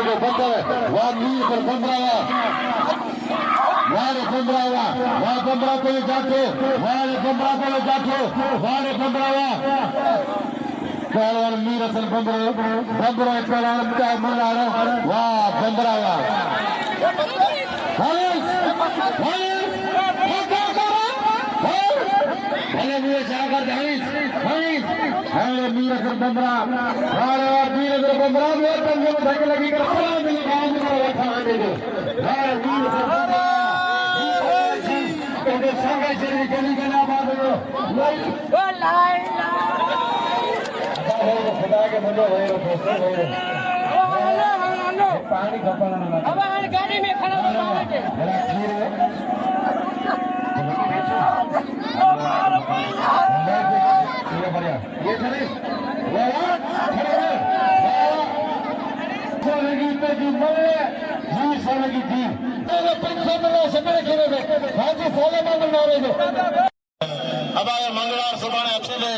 को बंदर वहाँ मीर पर बंदरावा वारे बंदरावा वहाँ बंदरा को जाके वारे बंदरा को जाके वारे बंदरावा पहलवान मीर असल बंदरा पहलवान क्या मना रहा वाह बंदरावा मीर सागर हरीश हरीश मीर असल बंदरा मीर असल बंदरा बहुत पंजे में धक्के लगी कर गली गला बात खुदा के मुझे पानी गाड़ी में खड़ा ये खड़े की थी अब मंगलवार सुबह अक्षय